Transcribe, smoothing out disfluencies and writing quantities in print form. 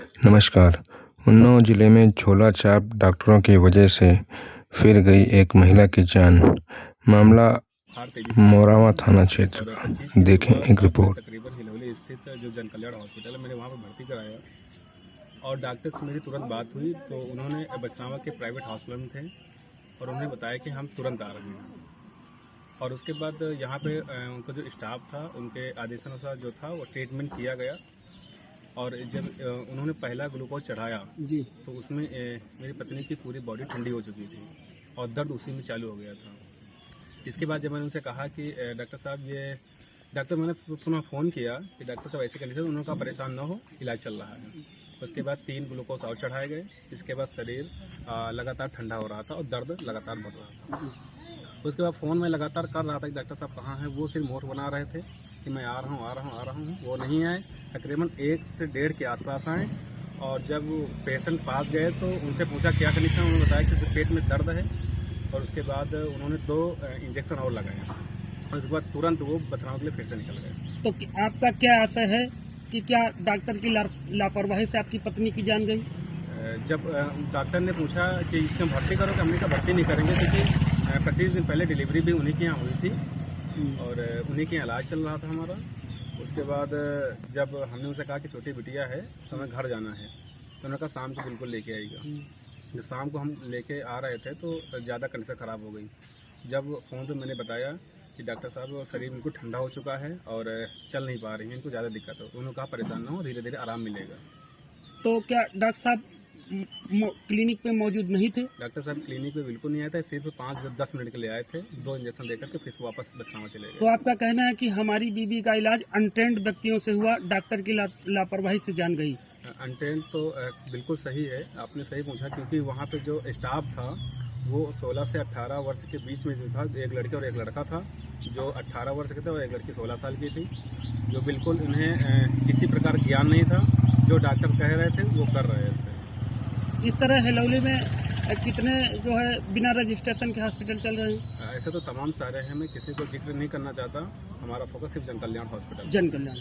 नमस्कार। उन्नाव जिले में झोला छाप डॉक्टरों की वजह से फिर गई एक महिला की जान। मामला मोरावा थाना क्षेत्र का। देखें एक रिपोर्ट। तकरीबन हिलौली स्थित जो जन कल्याण हॉस्पिटल है, मैंने वहाँ पर भर्ती कराया और डॉक्टर से मेरी तुरंत बात हुई तो उन्होंने बचनावा के प्राइवेट हॉस्पिटल में थे और उन्होंने बताया कि हम तुरंत आ रहे हैं। और उसके बाद यहाँ पे उनका जो स्टाफ था उनके आदेशानुसार जो था वो ट्रीटमेंट किया गया। और जब उन्होंने पहला ग्लूकोज चढ़ाया जी तो उसमें मेरी पत्नी की पूरी बॉडी ठंडी हो चुकी थी और दर्द उसी में चालू हो गया था। इसके बाद जब मैंने उनसे कहा कि डॉक्टर साहब मैंने पुनः फ़ोन किया कि डॉक्टर साहब ऐसे कंडीशन उन्होंने कहा परेशान ना हो, इलाज चल रहा है। उसके बाद 3 ग्लूकोज और चढ़ाए गए। इसके बाद शरीर लगातार ठंडा हो रहा था और दर्द लगातार बढ़ रहा था। उसके बाद फ़ोन में लगातार कर रहा था कि डॉक्टर साहब कहाँ हैं। वो सिर्फ मोहर बना रहे थे कि मैं आ रहा हूँ। वो नहीं आए। तकरीबन 1 से 1.5 के आसपास आए और जब पेशेंट पास गए तो उनसे पूछा क्या कंडीशन। उन्होंने बताया कि सिर्फ पेट में दर्द है और उसके बाद उन्होंने 2 इंजेक्शन और लगाए और उसके बाद तुरंत वो बचनाव के लिए फिर से निकल गए। तो आपका क्या आशा है कि क्या डॉक्टर की लापरवाही से आपकी पत्नी की जान गई? जब डॉक्टर ने पूछा कि इसमें भर्ती करो, हमने कहा भर्ती नहीं करेंगे क्योंकि 25 दिन पहले डिलीवरी भी उन्हीं के यहाँ हुई थी और उन्हीं के यहाँ इलाज चल रहा था हमारा। उसके बाद जब हमने उनसे कहा कि छोटी बिटिया है तो हमें घर जाना है तो उन्होंने कहा शाम को बिल्कुल लेके आएगा। जब शाम को हम लेके आ रहे थे तो ज़्यादा कंडीशन ख़राब हो गई। जब फ़ोन पे मैंने बताया कि डॉक्टर साहब शरीर बिल्कुल ठंडा हो चुका है और चल नहीं पा रही हैं, इनको ज़्यादा दिक्कत हो। उन्होंने कहा परेशान ना हो, धीरे धीरे आराम मिलेगा। तो क्या डॉक्टर साहब क्लिनिक पे मौजूद नहीं थे? डॉक्टर साहब क्लिनिक पे बिल्कुल नहीं आए थे, सिर्फ 5-10 मिनट के लिए आए थे। 2 इंजेक्शन देकर के फिर वापस बचनावा चले गए। तो आपका कहना है कि हमारी बीबी का इलाज अनट्रेंड व्यक्तियों से हुआ, डॉक्टर की लापरवाही से जान गई? अनट्रेंड तो बिल्कुल सही है, आपने सही पूछा क्योंकि वहाँ पे जो स्टाफ था वो 16 से 18 वर्ष के बीच में जो था, एक लड़की और एक लड़का था जो 18 वर्ष के थे और एक लड़की 16 साल की थी, जो बिल्कुल उन्हें किसी प्रकार ज्ञान नहीं था। जो डॉक्टर कह रहे थे वो कर रहे थे। इस तरह हिलौली में कितने जो है बिना रजिस्ट्रेशन के हॉस्पिटल चल रहे हैं? ऐसे तो तमाम सारे हैं, मैं किसी को जिक्र नहीं करना चाहता। हमारा फोकस सिर्फ जन कल्याण हॉस्पिटल। जन कल्याण।